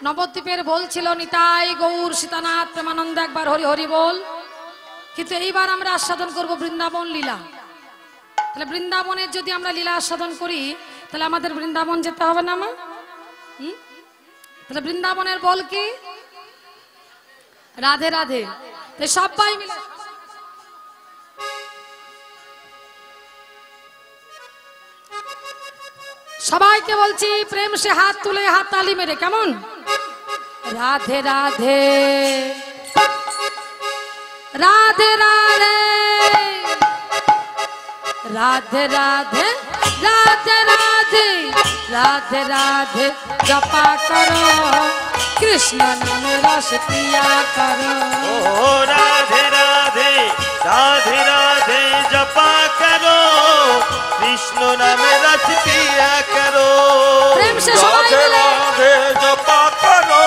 নবদ্বীপের বলছিল নিতাই গৌর সীতানাথ প্রেমানন্দ একবার হরি হরি বল। কিন্তু এইবার আমরা আস্বাদন করব বৃন্দাবন লীলা। তাহলে বৃন্দাবনের যদি আমরা লীলা আস্বাদন করি তাহলে আমাদের বৃন্দাবন যেতে হবে না মা? তাহলে বৃন্দাবনের বল কি? রাধে রাধে। তো সবাই মিলে সবাইকে বলছি প্রেম সে হাত তুলে হাত তালি মেরে, কেমন? রাধে রাধে রাধে রাধে রাধে রাধে রাধে রাধে রাধে রাধে জপা করো কৃষ্ণ নাম রস পিয়া করো। ओ राधे राधे राधे राधे जपा करो कृष्ण नाम रस पिया करो। प्रेम से सबाई मिले राधे जपा करो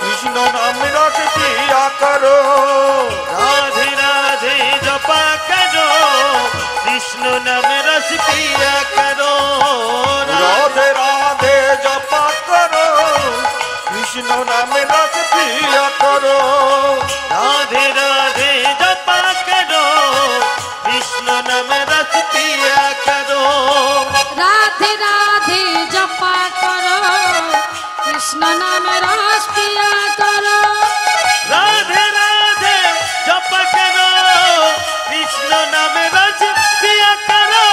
कृष्ण नाम रस पिया करो। राधे राधे जपा करो कृष्ण नाम रस पिया करो। राधे राधे जपा करो कृष्ण नाम रस पिया करो। राधे राधे जपा करो कृष्ण नाम रस पिया करो। राधे राधे जपा करो कृष्ण नाम रस पिया करो। राधे राधे जपा करो कृष्ण नाम रस पिया करो।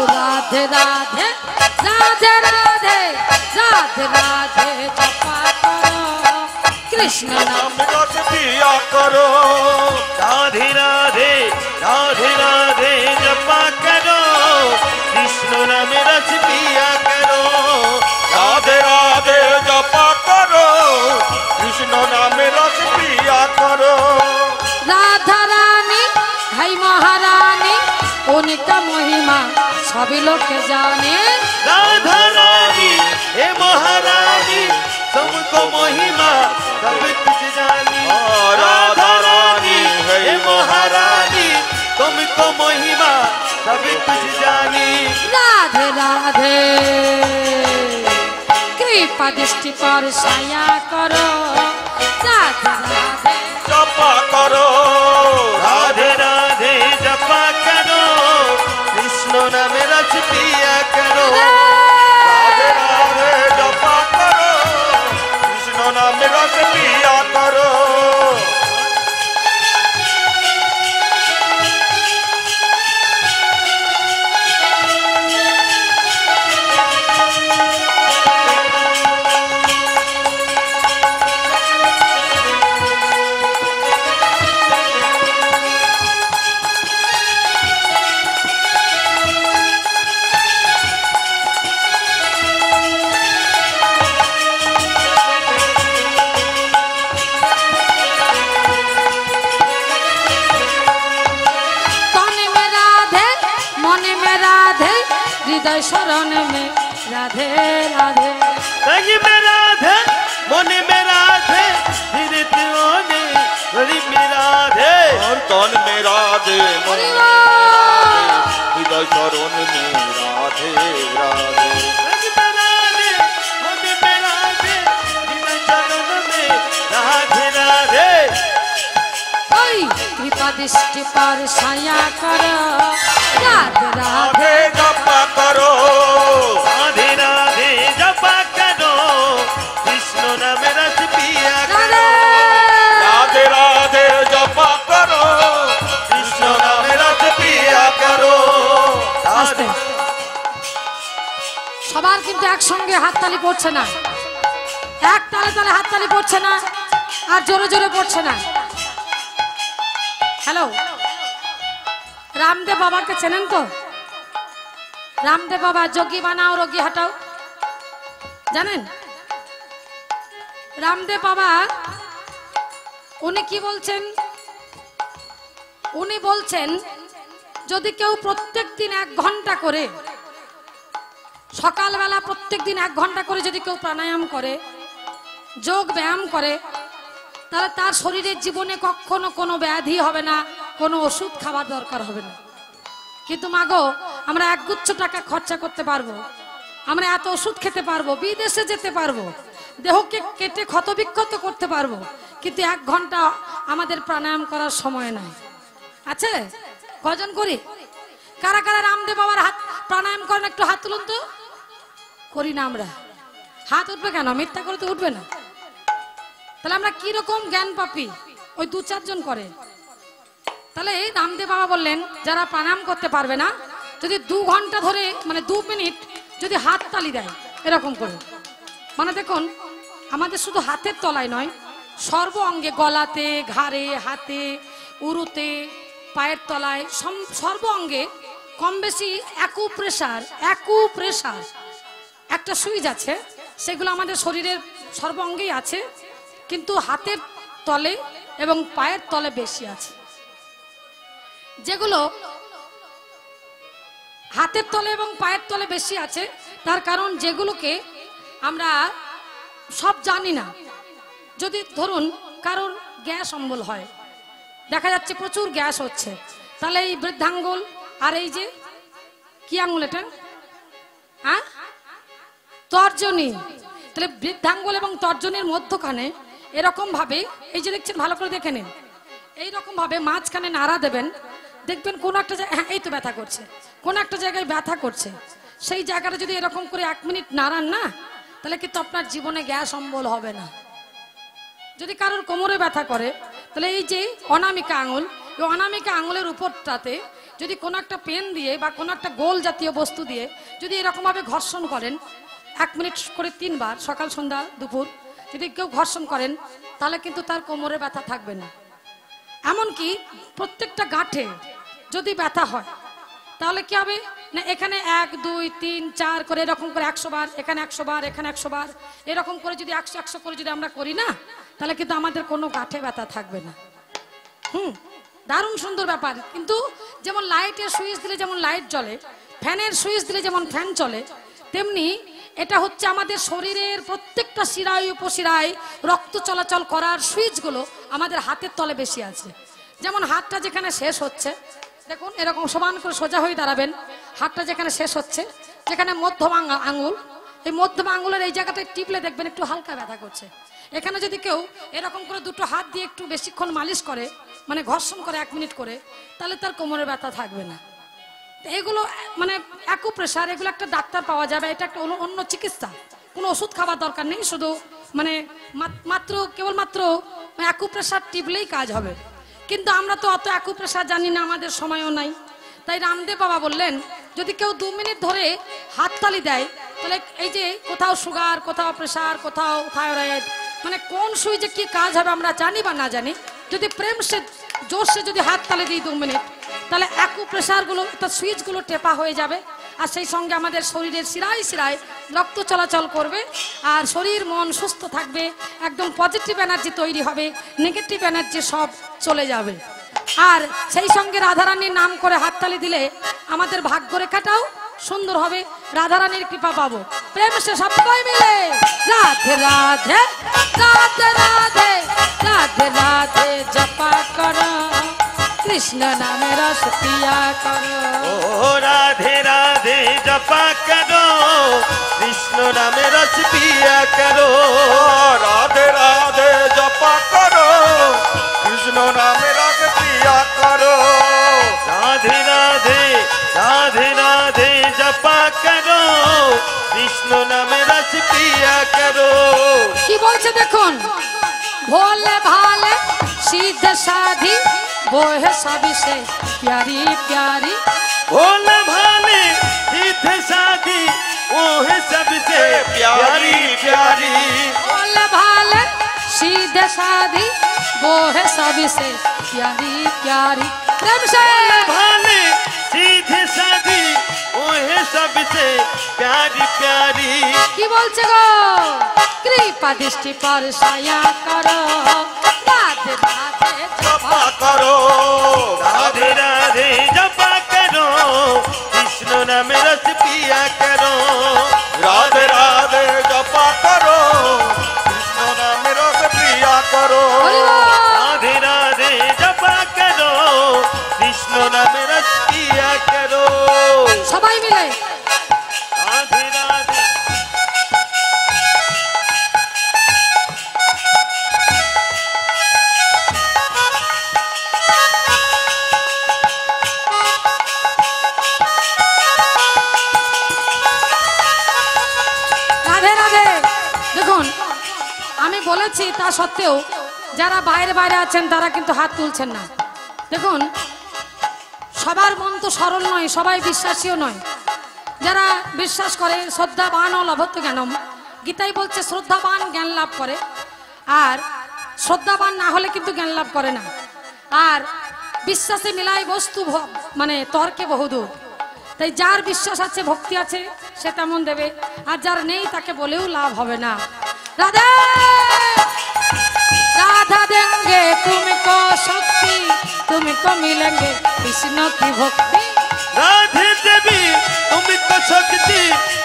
राधे राधे राधे राधे राधे राधे जपा करो कृष्ण नाम रस पिया करो। राधे राधे राधे राधे जपा करो कृष्ण नाम रस पिया करो। राधे राधे जपा करो कृष्ण नाम रस पिया करो। राधा रानी है महारानी उनका महिमा सभी लोग के जाने। राधा रानी हे महारानी सबको महिमा सब कुछ जानी। राधा रानी हे महारानी तुमको महिमा सब कुछ जानी। राधे राधे कृपा दृष्टि पर साया करो। राधे राधे जपा करो। राधे राधे जपा करो कृष्ण नाम रस पिया करो। राधे राधे जपा करो कृष्ण नाम रस पिया करो। हृदय शरण में राधे राधे। तन में राधे मन में राधे हृदय में राधे और तन में राधे मन में राधे हृदय शरण में राधे राधे। तन में राधे मन में राधे हृदय शरण में राधे राधे। कृपा दृष्टि पर साया करो। राधे राधे जपा करो। राधे राधे जपा करो कृष्ण नाम रस पिया करो। राधे राधे जपा करो कृष्ण नाम रस पिया करो। সবার কিন্তু একসঙ্গে হাততালি পড়ছে না, এক তালে তালে হাততালি পড়ছে না, আর জোরে জোরে পড়ছে না। হ্যালো, রামদেব বাবাকে চেনেন তো? রামদেব বাবা যোগী বানাও রোগী হটাও, জানেন? রামদেব বাবা উনি কি বলছেন? উনি বলছেন যদি কেউ প্রত্যেক দিন 1 ঘন্টা করে, সকালবেলা প্রত্যেক দিন 1 ঘন্টা করে যদি কেউ প্রাণায়াম করে যোগ ব্যায়াম করে, তাহলে তার শরীরের জীবনে কখনো কোনো ব্যাধি হবে না, কোনো ওষুধ খাওয়ার দরকার হবে না। কিন্তু মাগো, আমরা একগুচ্ছ টাকা খরচা করতে পারবো, আমরা এত ওষুধ খেতে পারবো, বিদেশে যেতে পারবো, দেহকে কেটে ক্ষতবিক্ষত করতে পারবো, কিন্তু 1 ঘন্টা আমাদের প্রাণায়াম করার সময় নাই। আছে? কজন করি? কারা কারা রামদেব বাবার হাত প্রাণায়াম করেন? একটু হাত তুলুন তো। করি না আমরা। হাত উঠবে কেন? মিথ্যা করে তো উঠবে না। তাহলে আমরা কি রকম জ্ঞান পাপি? ওই 2-4 জন করে। তাহলে এই রামদেব বাবা বললেন, যারা প্রাণায়াম করতে পারবে না, যদি 2 ঘন্টা ধরে, মানে 2 মিনিট যদি হাত তালি দেয় এরকম করে, মানে দেখুন আমাদের শুধু হাতের তলায় নয়, সর্ব অঙ্গে, গলাতে, ঘাড়ে, হাতে, উরুতে, পায়ের তলায়, সর্ব অঙ্গে কম বেশি অ্যাকুপ্রেশার একটা সুইচ আছে, সেগুলো আমাদের শরীরের সর্ব অঙ্গেই আছে, কিন্তু হাতের তলে এবং পায়ের তলে বেশি আছে। যেগুলো হাতের তলে এবং পায়ের তলে বেশি আছে, তার কারণ যেগুলোকে আমরা সব জানি না। যদি ধরুন কারোর গ্যাস অম্বল হয়, দেখা যাচ্ছে প্রচুর গ্যাস হচ্ছে, তাহলে এই বৃদ্ধাঙ্গুল আর এই যে কি আঙ্গুল এটা, হ্যাঁ, তর্জনী, তাহলে বৃদ্ধাঙ্গুল এবং তর্জনীর মধ্যখানে এরকম ভাবে, এই যে দেখছেন, ভালো করে দেখে নিন, এইরকম ভাবে মাঝখানে নাড়া দেবেন, দেখবেন কোন একটা জায়গায়, হ্যাঁ এই তো ব্যথা করছে, কোন একটা জায়গায় ব্যথা করছে, সেই জায়গাটা যদি এরকম করে 1 মিনিট নাড়ান না, তাহলে কিন্তু আপনার জীবনে গ্যাস অম্বল হবে না। যদি কারোর কোমরে ব্যথা করে, তাহলে এই যে অনামিকা আঙুল, এই অনামিকা আঙুলের উপরটাতে যদি কোনো একটা পেন দিয়ে বা কোনো একটা গোল জাতীয় বস্তু দিয়ে যদি এরকমভাবে ঘর্ষণ করেন 1 মিনিট করে 3 বার, সকাল সন্ধ্যা দুপুর যদি কেউ ঘর্ষণ করেন, তাহলে কিন্তু তার কোমরে ব্যথা থাকবে না। এমনকি প্রত্যেকটা গাঁঠে যদি ব্যথা হয়, তাহলে কি হবে না, এখানে 1 2 3 4 করে এরকম করে 100 বার, এখানে 100 বার, এখানে 100 বার, এরকম করে যদি 100 করে যদি আমরা করি না, তাহলে কিন্তু আমাদের কোনো গাঁঠে ব্যথা থাকবে না। দারুণ সুন্দর ব্যাপার। কিন্তু যেমন লাইটের সুইচ দিলে যেমন লাইট জ্বলে, ফ্যানের সুইচ দিলে যেমন ফ্যান চলে, তেমনি এটা হচ্ছে আমাদের শরীরের প্রত্যেকটা শিরায় উপশিরায় রক্ত চলাচল করার সুইচগুলো আমাদের হাতের তলে বেশি আছে। যেমন হাতটা যেখানে শেষ হচ্ছে, দেখুন এরকম সমান করে সোজা হয়ে দাঁড়াবেন, হাতটা যেখানে শেষ হচ্ছে, যেখানে মধ্যম আঙুল, এই মধ্যম আঙুলের এই জায়গাটায় টিপলে দেখবেন একটু হালকা ব্যথা করছে। এখানে যদি কেউ এরকম করে 2টো হাত দিয়ে একটু বেশিক্ষণ মালিশ করে, মানে ঘর্ষণ করে 1 মিনিট করে, তাহলে তার কোমরে ব্যথা থাকবে না। এগুলো মানে অ্যাকুপ্রেশার, এগুলো একটা ডাক্তার পাওয়া যাবে, এটা একটা অন্য চিকিৎসা, কোনো ওষুধ খাবার দরকার নেই, শুধু মানে কেবলমাত্র অ্যাকুপ্রেশার টিপলেই কাজ হবে। কিন্তু আমরা তো অত অ্যাকুপ্রেশার জানি না, আমাদের সময়ও নাই। তাই রামদেব বাবা বললেন, যদি কেউ 2 মিনিট ধরে হাততালি দেয়, তাহলে এই যে কোথাও সুগার, কোথাও প্রেশার, কোথাও থাইরয়েড, মানে কোন সুইচে কি কাজ হবে আমরা জানি বা না জানি, যদি প্রেম সে জোরসে যদি হাততালি দিই 2 মিনিট, তাহলে অ্যাকুপ্রেশারগুলো, অর্থাৎ সুইচগুলো টেপা হয়ে যাবে, আর সেই সঙ্গে আমাদের শরীরের শিরায় শিরায় রক্ত চলাচল করবে, আর শরীর মন সুস্থ থাকবে, একদম পজিটিভ এনার্জি তৈরি হবে, নেগেটিভ এনার্জি সব চলে যাবে। আর সেই সঙ্গে রাধারানীর নাম করে হাততালি দিলে আমাদের ভাগ্যরেখাটাও সুন্দর হবে, রাধারানীর কৃপা পাবো। প্রেম সে সবাই মিলে রাধে রাধে রাধে রাধে রাধে রাধে জপা করো, কৃষ্ণ নামে রস পিয়া করো। ও রাধে রাধে জপা করো, কৃষ্ণ নামে রস পিয়া করো। রাধে রাধে জপা করো, কৃষ্ণ নামে রস পিয়া করো। রাধে রাধে রাধে রাধে জপা করো, কৃষ্ণ নামে রস পিয়া করো। কি বলছে দেখুন, ভোলে ভালে সিদ্ধ সাধি वो है सभी से प्यारी प्यारी, भोले भाले सिद्ध साथी वो है सबसे प्यारी प्यारी। भोले भाले सीधे साधी वो है सभी से प्यारी प्यारी। प्रेम से भाले सीधे साथी वो है सबसे प्यारी प्यारी। की बोलছে গো, কৃপা দৃষ্টি পরশায়া করো, রাধে রাধে जपा करो, राधे राधे जपा करो, कृष्ण नाम रस पिया करो। राधे राधे जपा करो, कृष्ण नाम नाम रस पिया करो সবাই মিলে राधे राधे রাধে রাধে। দেখুন আমি বলেছি তা সত্ত্বেও যারা বাইরে বাইরে আছেন তারা কিন্তু হাত তুলছেন না। দেখুন সবার মন তো সরল নয়, সবাই বিশ্বাসীও নয়। যারা বিশ্বাস করে শ্রদ্ধাবান ও লভত্ব জ্ঞানম, গীতাই বলছে শ্রদ্ধাবান জ্ঞান লাভ করে, আর শ্রদ্ধাবান না হলে কিন্তু জ্ঞান লাভ করে না। আর বিশ্বাসে মিলাই বস্তু মানে তর্কে বহুদূর। তাই যার বিশ্বাস আছে ভক্তি আছে সে তেমন দেবে, আর যার নেই তাকে বলেও লাভ হবে না। রাধে राधा देंगे तुमको शक्ति तुमको मिलेंगे कृष्ण की भक्ति राधे देवी तुमको शक्ति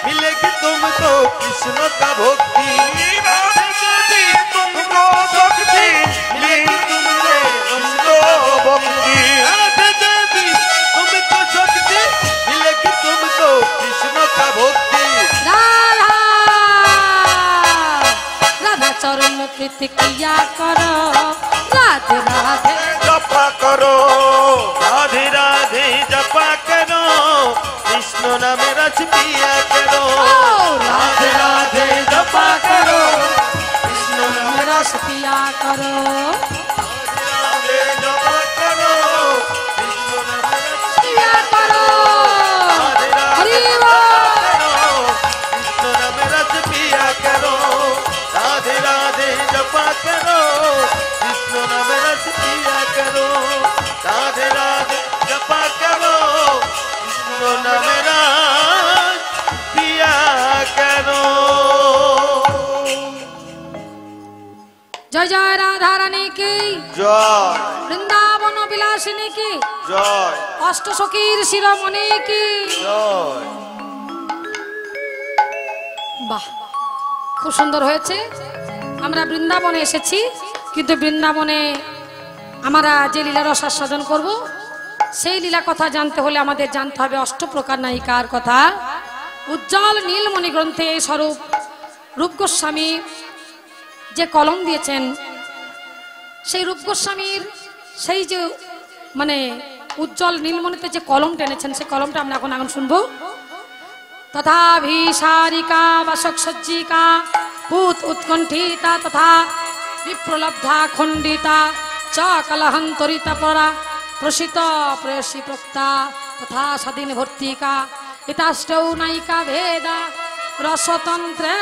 मिलेगी तुमको कृष्ण का भक्ति राधे देवी तुमको शक्ति मिलेगी तुमको कृष्ण भक्ति राधे देवी तुमको शक्ति मिलेगी तुमको कृष्ण का भक्ति राधा राधा चरण प्रीति किया करो राधे राधे जपा करो राधे राधे जपा करो कृष्ण नाम रस पिया करो राधे राधे जपा करो कृष्ण नाम रस पिया करो राधे जपा करो कृष्ण नाम रस पिया करो राधे हरि राधे बोल। कृष्ण नाम रस पिया करो राधे राधे जपा करो कृष्ण नाम रस पिया करो राधे राधे जपा करो कृष्ण नाम रस पिया करो जय जय राधा रानी की जय वृंदावन বিলাসিনী की जय অষ্ট সখীর শিরোমণি की जय বাহ খুব সুন্দর হয়েছে। আমরা বৃন্দাবনে এসেছি, কিন্তু বৃন্দাবনে আমরা যে লীলা রস আস্বাদন করব সেই লীলা কথা জানতে হলে আমাদের জানতে হবে অষ্টপ্রকার নায়িকার কথা। উজ্জ্বল নীলমণি গ্রন্থে এই স্বরূপ রূপ গোস্বামী যে কলম দিয়েছেন, সেই রূপ গোস্বামীর সেই যে মানে উজ্জ্বল নীলমণিতে যে কলম টেনেছেন সেই কলমটা আমরা এখন শুনবো। तथा भीषारिका वशक सज्जिका पूत उत्कंठिता तथा विप्रलब्धा खंडिता च कलहंतरिता परा प्रसित प्रेयसी प्रोक्ता तथा सदीन भर्तिका इताष्टौ नायिका भेदा रसतंत्रे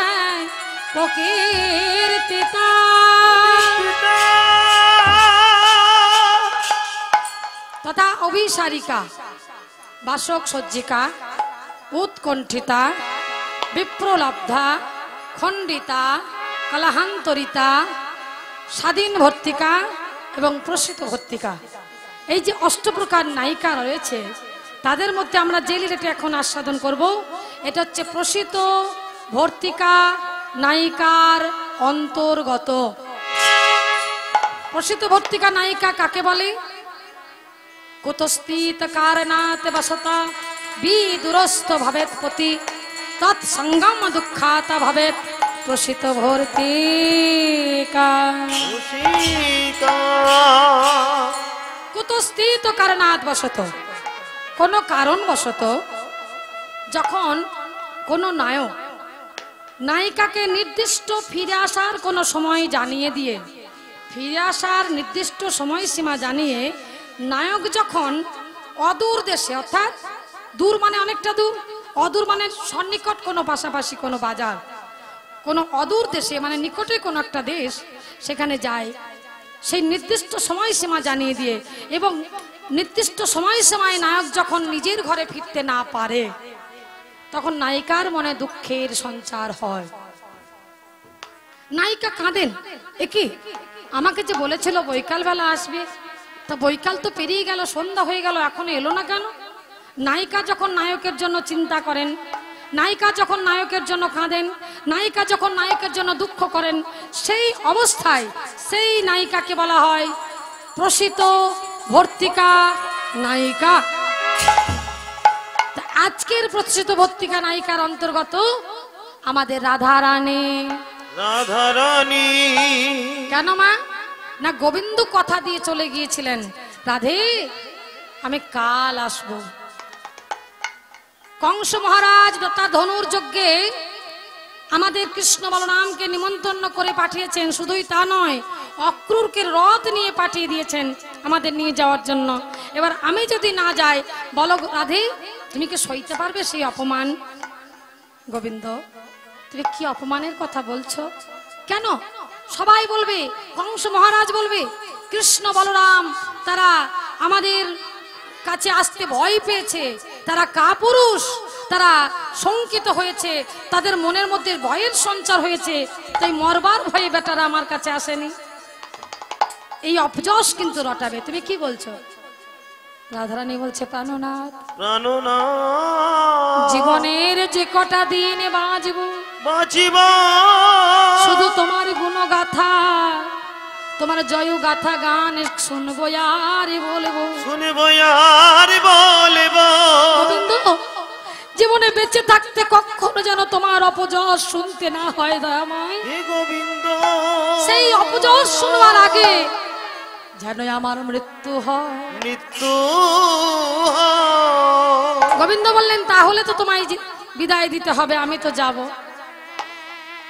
प्रकीर्तिता तथा अभिसारिका वासक सज्जिका उत्कंठिता विप्रलब्धा खंडिता कलहांतरिता স্বাধীন ভর্তিকা এবং প্রসিত ভর্তিকা, এই যে অষ্টপ্রকার নায়িকা রয়েছে তাদের মধ্যে আমরা যে লীলাটি এখন আস্বাদন করব এটা হচ্ছে প্রসিত ভর্তিকা নায়িকার অন্তর্গত। প্রসিত ভর্তিকা নায়িকা কাকে বলে? কুতস্থিত কারণাত বসতা বিদুরস্থ ভবেত পতি তৎসঙ্গম দুঃখাতা ভবেত প্রসিত ভর্তিকা। কুতস্থিত কারণাত বসত, কোনো কারণবশত যখন কোনো নায়ক নায়িকাকে নির্দিষ্ট ফিরে আসার কোনো সময় জানিয়ে দিয়ে, ফিরে আসার নির্দিষ্ট সময়সীমা জানিয়ে নায়ক যখন অদূর দেশে, অর্থাৎ দূর মানে অনেকটা দূর, অদূর মানে সন্নিকট কোনো পাশাপাশি কোনো বাজার, কোনো অদূর দেশে মানে নিকটে কোনো একটা দেশ, সেখানে যায় সেই নির্দিষ্ট সময়সীমা জানিয়ে দিয়ে, এবং নির্দিষ্ট সময়সীমায় নায়ক যখন নিজের ঘরে ফিরতে না পারে তখন নায়িকার মনে দুঃখের সঞ্চার হয়। নায়িকা কাঁদেন, একি আমাকে যে বলেছিল বৈকাল বেলা আসবে, তা বৈকাল তো পেরিয়ে গেল, সন্ধ্যা হয়ে গেল, এখনো এলো না কেন? নায়িকা যখন নায়কের জন্য চিন্তা করেন, নায়িকা যখন নায়কের জন্য কাঁদেন, নায়িকা যখন নায়কের জন্য দুঃখ করেন, সেই অবস্থায় সেই নায়িকাকে বলা হয় প্রসিত ভর্তিকা নায়িকা। তা আজকের প্রতিষ্ঠিত ভর্তিকা নায়িকার অন্তর্গত আমাদের রাধা রানী। রাধা রানী কেন মা? না গোবিন্দ কথা দিয়ে চলে গিয়েছিলেন, রাধে আমি কাল আসবো। কংস মহারাজ তার ধনুর যজ্ঞে আমাদের কৃষ্ণ বলরামকে নিমন্ত্রণ করে পাঠিয়েছেন। শুধুই তা নয়, অক্রূরকে রথ নিয়ে পাঠিয়ে দিয়েছেন আমাদের নিয়ে যাওয়ার জন্য। এবার আমি যদি না যাই, বলো রাধে তুমি কি সইতে পারবে সেই অপমান? গোবিন্দ তুমি কি অপমানের কথা বলছো? কেন? সবাই বলবে, কংস মহারাজ বলবে কৃষ্ণ বলরাম তারা আমাদের কাছে আসতে ভয় পেয়েছে, তারা কাপুরুষ, তারা শঙ্কিত হয়েছে, তাদের মনের মধ্যে ভয়ের সঞ্চার হয়েছে, তাই মরবার ভয়ে বেটারা আমার কাছে আসেনি। এই অপযশ কিন্তু রটাবে। তুমি কি বলছো? রাধারানী বলছে, প্রাণনাথ প্রাণনাথ জীবনের যে কটা দিন বাঁচিব শুধু তোমার গুণগাথা, তোমার জয় গাথা গান শুনবো আর বলবো, শুনবো আর বলবো। গোবিন্দ জীবনে বেঁচে থাকতে কখনো যেন তোমার অপযশ শুনতে না হয় দয়াময়। হে গোবিন্দ সেই অপযশ শুনবার আগে যেন আমার মৃত্যু হয়। মৃত্যু গোবিন্দ বললেন, তাহলে তো তোমায় বিদায় দিতে হবে, আমি তো যাব।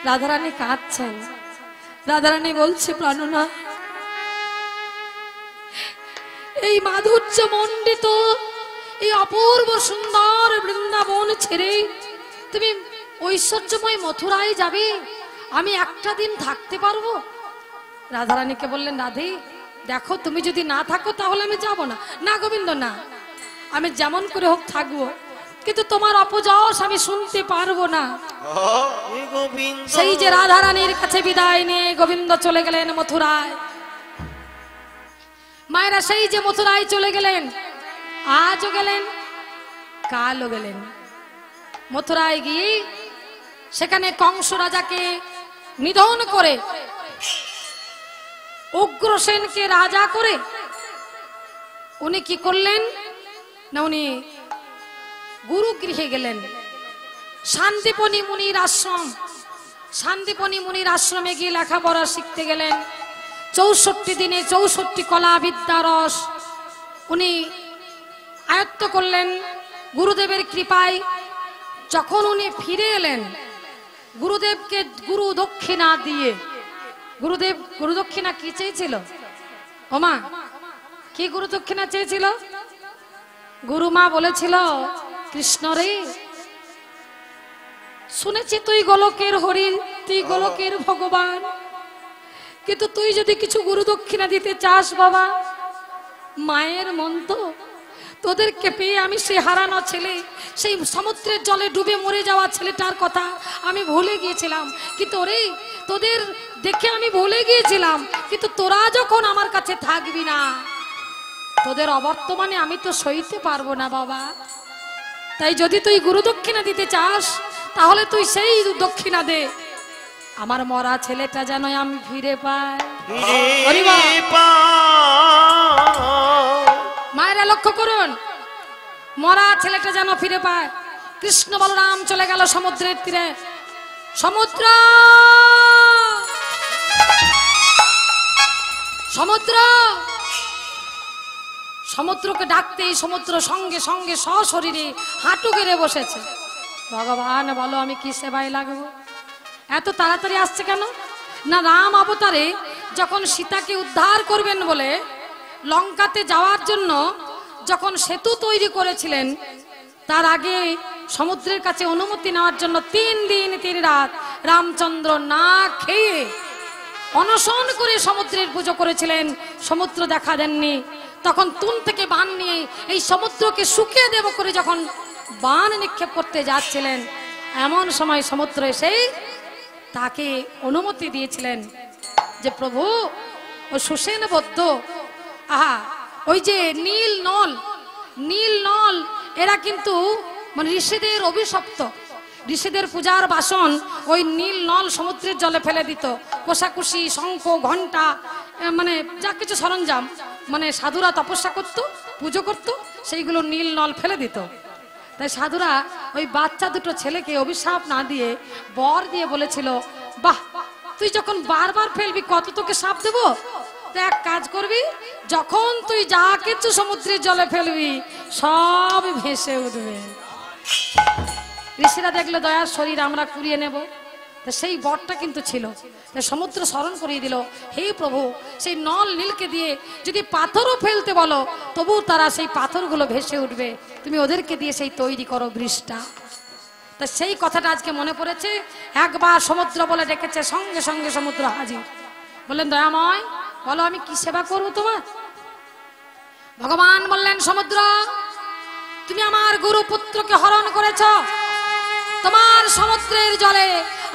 রাধারানী কাঁদছেন। রাধারানী বলছে, প্রাণনাথ এই মাধুর্য মণ্ডিত এই অপূর্ব সুন্দর বৃন্দাবন ছেড়ে তুমি ঐশ্বর্যময় মথুরায় যাবে, আমি একটা দিন থাকতে পারবো? রাধারানীকে বললেন, রাধে দেখো তুমি যদি না থাকো তাহলে আমি যাব না। না গোবিন্দ না, আমি যেমন করে হোক থাকবো, কিন্তু তোমার অপযশ আমি শুনতে পারবো না। হে গোবিন্দ সেই যে রাধারানীর কাছে বিদায় নিয়ে গোবিন্দ চলে গেলেন মথুরায়। মায়েরা সেই যে মথুরায় চলে গেলেন, আজও গেলেন কালও গেলেন। মথুরায় গিয়ে সেখানে কংস রাজাকে নিধন করে, উগ্রসেনকে রাজা করে উনি কি করলেন না, উনি গুরুগৃহে গেলেন। শান্তিপনি মুনির আশ্রম, শান্তিপনি মুনির আশ্রমে গিয়ে লেখাপড়া শিখতে গেলেন। 64 দিনে 64 কলা বিদ্যা রস উনি আয়ত্ত করলেন গুরুদেবের কৃপায়। যখন উনি ফিরে এলেন, গুরুদেবকে গুরু দক্ষিণা দিয়ে, গুরুদেব গুরু দক্ষিণা কি চেয়েছিল? ওমা কি গুরু দক্ষিণা চেয়েছিল? গুরুমা বলেছিল, কৃষ্ণ রে শুনেছি তুই গোলকের হরি, তুই গোলকের ভগবান, কিন্তু তুই যদি কিছু গুরু দক্ষিণা দিতে চাস বাবা, মায়ের মন তো তোদেরকে পেয়ে আমি সেই হারানো ছেলে, সেই সমুদ্রের জলে ডুবে মরে যাওয়া ছেলেটার কথা আমি ভুলে গিয়েছিলাম। কিন্তু ওরে তোদের দেখে আমি ভুলে গিয়েছিলাম, কিন্তু তোরা যখন আমার কাছে থাকবি না, তোদের অবর্তমানে আমি তো সইতে পারবো না বাবা। তাই যদি তুই গুরু দক্ষিণা দিতে চাস তাহলে তুই সেই দক্ষিণা দে, আমার মরা ছেলেটা যেন আমি ফিরে পাই। মায়েরা লক্ষ্য করুন, মরা ছেলেটা যেন ফিরে পায়। কৃষ্ণ বলরাম চলে গেল সমুদ্রের তীরে। সমুদ্র সমুদ্র সমুদ্রকে ডাকতেই সমুদ্র সঙ্গে সঙ্গে সশরীরে হাঁটু গেড়ে বসেছে। ভগবান বলো আমি কি সেবায় লাগবো? এত তাড়াতাড়ি আসছে কেন? না রাম অবতারে যখন সীতাকে উদ্ধার করবেন বলে লঙ্কাতে যাওয়ার জন্য যখন সেতু তৈরি করেছিলেন, তার আগে সমুদ্রের কাছে অনুমতি নেওয়ার জন্য 3 দিন 3 রাত রামচন্দ্র না খেয়ে অনশন করে সমুদ্রের পুজো করেছিলেন। সমুদ্র দেখা দেননি। তখন তুন থেকে বান নিয়ে এই সমুদ্রকে শুকিয়ে দেব করে যখন বান নিক্ষেপ করতে যাচ্ছিলেন, এমন সময় সমুদ্র এসে তাকে অনুমতি দিয়েছিলেন যে প্রভু ও সুসেন বদ্ধ, আহা ওই যে নীল নল এরা কিন্তু মানে ঋষিদের অভিশপ্ত, ঋষিদের পূজার বাসন ওই নীল নল সমুদ্রের জলে ফেলে দিত। কোষাকুষি শঙ্খ ঘণ্টা মানে যা কিছু সরঞ্জাম মানে সাধুরা তপস্যা করত, পুজো করত, সেইগুলো নীল নল ফেলে দিত। তাই সাধুরা ওই বাচ্চা দুটো ছেলেকে অভিশাপ না দিয়ে বর দিয়ে বলেছিল, বাহ তুই যখন বারবার ফেলবি কত তোকে সাপ দেবো, তো এক কাজ করবি, যখন তুই যা কিছু সমুদ্রের জলে ফেলবি সব ভেসে উঠবে। ঋষিরা দেখলো দয়ার শরীর আমরা কুড়িয়ে নেব, তা সেই বরটা কিন্তু ছিল। তাই সমুদ্র স্মরণ করিয়ে দিল, হে প্রভু সেই নল নীলকে দিয়ে যদি পাথরও ফেলতে বলো তবু তারা সেই পাথরগুলো ভেসে উঠবে, তুমি ওদেরকে দিয়ে সেই তৈরি করো বৃষ্টা। তা সেই কথাটা আজকে মনে পড়েছে। একবার সমুদ্র বলে ডেকেছে, সঙ্গে সঙ্গে সমুদ্র হাজির। বললেন দয়াময় বলো আমি কি সেবা করবো তোমার। ভগবান বললেন সমুদ্র তুমি আমার গুরু পুত্রকে হরণ করেছ, তোমার সমুদ্রের জলে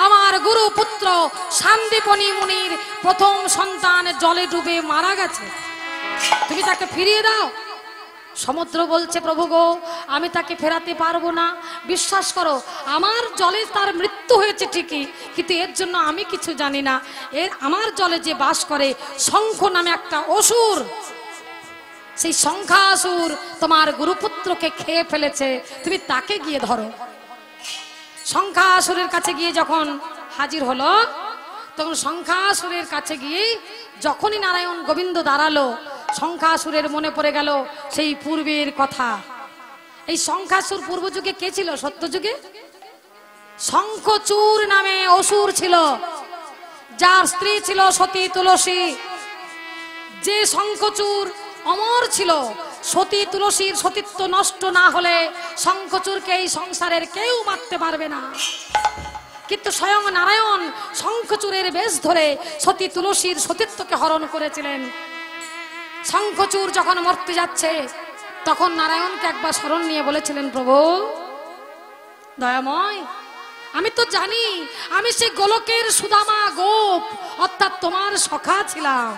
আমার গুরু পুত্র শান্তিপনি মুনির প্রথম সন্তান জলে ডুবে মারা গেছে, তুমি তাকে ফিরিয়ে দাও। সমুদ্র বলছে প্রভু গো আমি তাকে ফেরাতে পারবো না, বিশ্বাস করো আমার জলে তার মৃত্যু হয়েছে ঠিকই, কিন্তু এর জন্য আমি কিছু জানি না। এর আমার জলে যে বাস করে শঙ্খ নামে একটা অসুর, সেই শঙ্খাসুর তোমার গুরুপুত্রকে খেয়ে ফেলেছে, তুমি তাকে গিয়ে ধরো। শঙ্খাসুরের কাছে গিয়ে যখন হাজির হলো, তখন শঙ্খাসুরের কাছে গিয়ে যখনই নারায়ণ গোবিন্দ দাঁড়ালো, শঙ্খাসুরের মনে পড়ে গেল সেই পূর্বের কথা। এই শঙ্খাসুর পূর্ব যুগে কে ছিল? সত্য যুগে শঙ্খচূড় নামে অসুর ছিল, যার স্ত্রী ছিল সতী তুলসী। যে শঙ্খচূড় অমর ছিল, সতী তুলসীর সতীত্ব নষ্ট না হলে শঙ্খচূড়কে এই সংসারের কেউ মারতে পারবে না। কিন্তু স্বয়ং নারায়ণ শঙ্খচূড়ের বেশ ধরে সতী তুলসীর সতীত্বকে হরণ করেছিলেন। শঙ্খচূড় যখন মরতে যাচ্ছে তখন নারায়ণকে একবার স্মরণ নিয়ে বলেছিলেন, প্রভু দয়াময় আমি তো জানি আমি সেই গোলকের সুদামা গোপ অর্থাৎ তোমার সখা ছিলাম,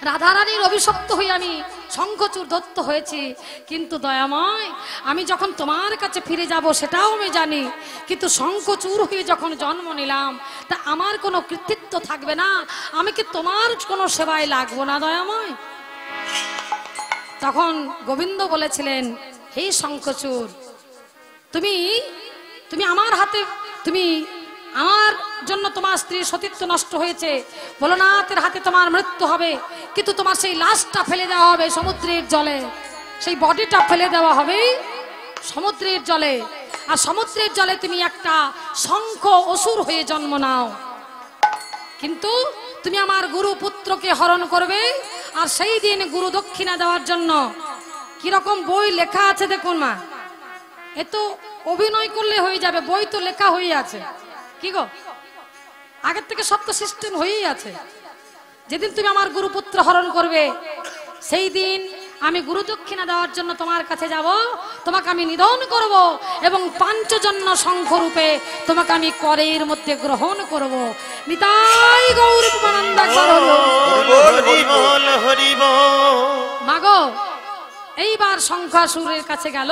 রাধারানীর অভিশপ্ত হয়ে আমি শঙ্খচূড় দত্ত হয়েছি, কিন্তু দয়াময় আমি যখন তোমার কাছে ফিরে যাব সেটাও আমি জানি, কিন্তু শঙ্খচূড় হয়ে যখন জন্ম নিলাম তা আমার কোনো কৃতিত্ব থাকবে না, আমি কি তোমার কোনো সেবায় লাগবো না দয়াময়। তখন গোবিন্দ বলেছিলেন, হে শঙ্খচূড় তুমি তুমি আমার হাতে, তুমি আমার জন্য তোমার স্ত্রীর সতীত্ব নষ্ট হয়েছে, ভোলানাথের হাতে তোমার মৃত্যু হবে, কিন্তু তোমার সেই লাশটা ফেলে দেওয়া হবে সমুদ্রের জলে, সেই বডিটা ফেলে দেওয়া হবে সমুদ্রের জলে, আর সমুদ্রের জলে তুমি একটা শঙ্খ অসুর হয়ে জন্ম নাও, কিন্তু তুমি আমার গুরু পুত্রকে হরণ করবে। আর সেই দিন গুরু দক্ষিণা দেওয়ার জন্য কিরকম বই লেখা আছে দেখুন মা, এ তো অভিনয় করলে হয়ে যাবে, বই তো লেখা হয়ে আছে, কি গো আগের থেকে সব তো সিস্টেম হয়েই আছে। যেদিন তুমি আমার গুরুপুত্র হরণ করবে সেই দিন আমি গুরু দক্ষিণা দেওয়ার জন্য তোমার কাছে যাব, তোমাকে আমি নিধন করব এবং পাঞ্চজন্য শঙ্খ রূপে তোমাকে আমি করের মধ্যে গ্রহণ করব। নিতাই গৌর প্রেমানন্দ মাগো। এইবার শঙ্খাসুরের কাছে গেল,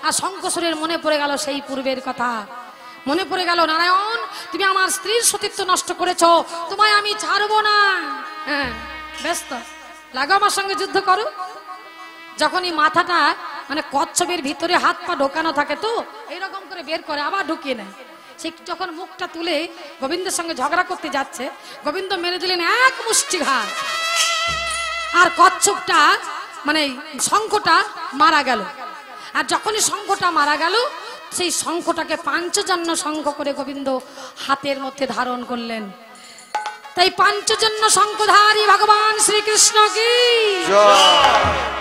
আর শঙ্খাসুরের মনে পড়ে গেল সেই পূর্বের কথা, মনে পড়ে গেল নারায়ণ তুমি আমার স্ত্রীর সতীত্ব নষ্ট করেছো, তোমায় আমি ছাড়বো না। হ্যাঁ ব্যস্ত লাগো আমার সঙ্গে যুদ্ধ করো। যখনই মাথাটা মানে কচ্ছপের ভিতরে হাত পা ঢোকানো থাকে তো এইরকম করে বের করে আবার ঢুকিয়ে নেয়, সে যখন মুখটা তুলে গোবিন্দের সঙ্গে ঝগড়া করতে যাচ্ছে, গোবিন্দ মেরে দিলেন এক মুষ্টি ঘাত, আর কচ্ছপটা মানে শঙ্খটা মারা গেল। আর যখনই শঙ্খটা মারা গেল সেই শঙ্খটাকে পাঞ্চজন্য শঙ্খ করে গোবিন্দ হাতের মধ্যে ধারণ করলেন। তাই পাঞ্চজন্য শঙ্খধারী ভগবান শ্রীকৃষ্ণ কি জয়।